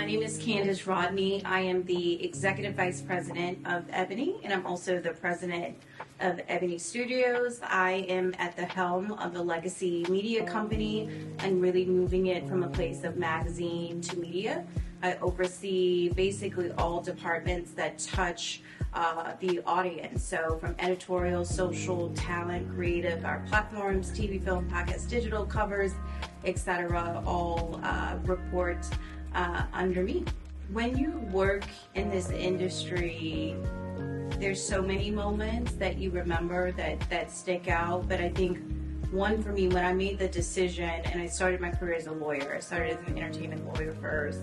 My name is Candace Rodney. I am the Executive Vice President of EBONY, and I'm also the President of EBONY Studios. I am at the helm of the legacy media company and really moving it from a place of magazine to media. I oversee basically all departments that touch the audience. So from editorial, social, talent, creative, our platforms, TV, film, podcast, digital covers, etc. all report under me. When you work in this industry, there's so many moments that you remember that stick out, but I think one for me, when I made the decision, and I started my career as a lawyer, I started as an entertainment lawyer first,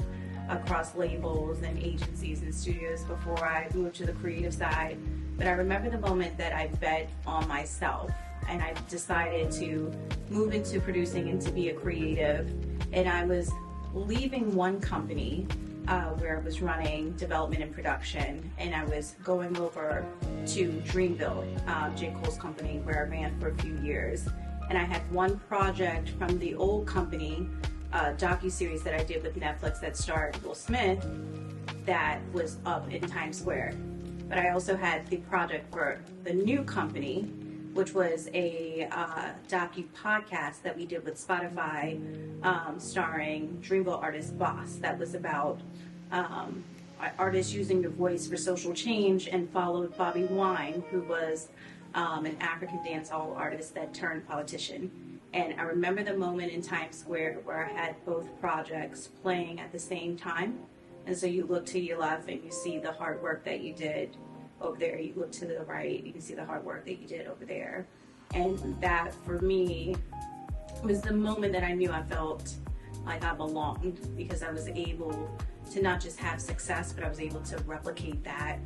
across labels and agencies and studios before I moved to the creative side. But I remember the moment that I bet on myself and I decided to move into producing and to be a creative. And I was leaving one company where I was running development and production, and I was going over to Dreamville, J. Cole's company, where I ran for a few years. And I had one project from the old company, docu-series that I did with Netflix that starred Will Smith, that was up in Times Square. But I also had the project for the new company, which was a docu-podcast that we did with Spotify, starring Dreamville artist Boss. That was about artists using their voice for social change, and followed Bobby Wine, who was an African dancehall artist that turned politician. And I remember the moment in Times Square where I had both projects playing at the same time. And so you look to your left and you see the hard work that you did over there. You look to the right, you can see the hard work that you did over there. And that, for me, was the moment that I knew I felt like I belonged, because I was able to not just have success, but I was able to replicate that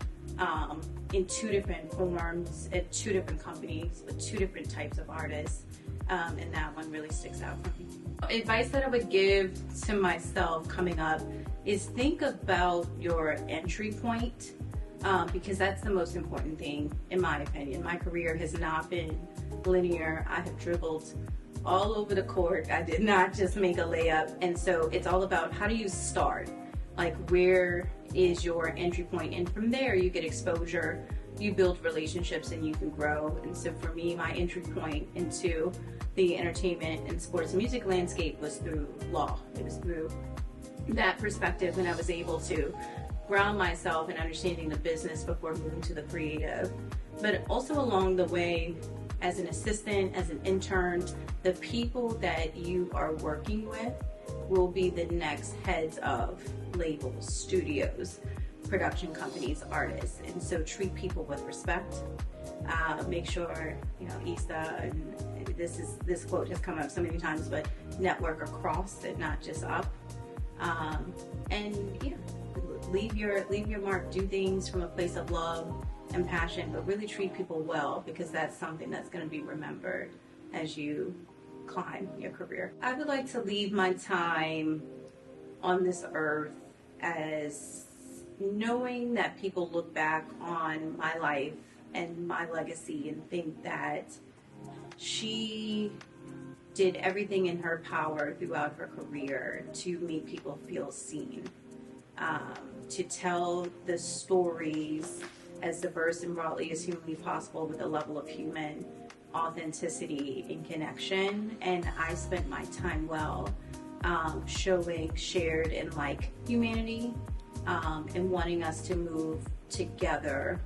in two different forms, at two different companies, with two different types of artists. And that one really sticks out for me. Advice that I would give to myself coming up is think about your entry point, because that's the most important thing, in my opinion. My career has not been linear. I have dribbled all over the court. I did not just make a layup. And so it's all about, how do you start? Like, where is your entry point? And from there, you get exposure, you build relationships, and you can grow. And so for me, my entry point into the entertainment and sports and music landscape was through law. It was through that perspective, and I was able to ground myself in understanding the business before moving to the creative. But also along the way, as an assistant, as an intern, the people that you are working with will be the next heads of labels, studios, production companies, artists. And so treat people with respect. Make sure, Issa, and this quote has come up so many times, but network across and not just up. Leave your mark. Do things from a place of love and passion, but really treat people well, because that's something that's going to be remembered as you climb your career. I would like to leave my time on this earth as knowing that people look back on my life and my legacy and think that she did everything in her power throughout her career to make people feel seen, to tell the stories as diverse and broadly as humanly possible with a level of human authenticity and connection. And I spent my time well showing shared and like humanity, and wanting us to move together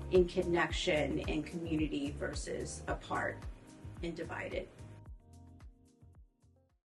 in connection and community versus apart and divided.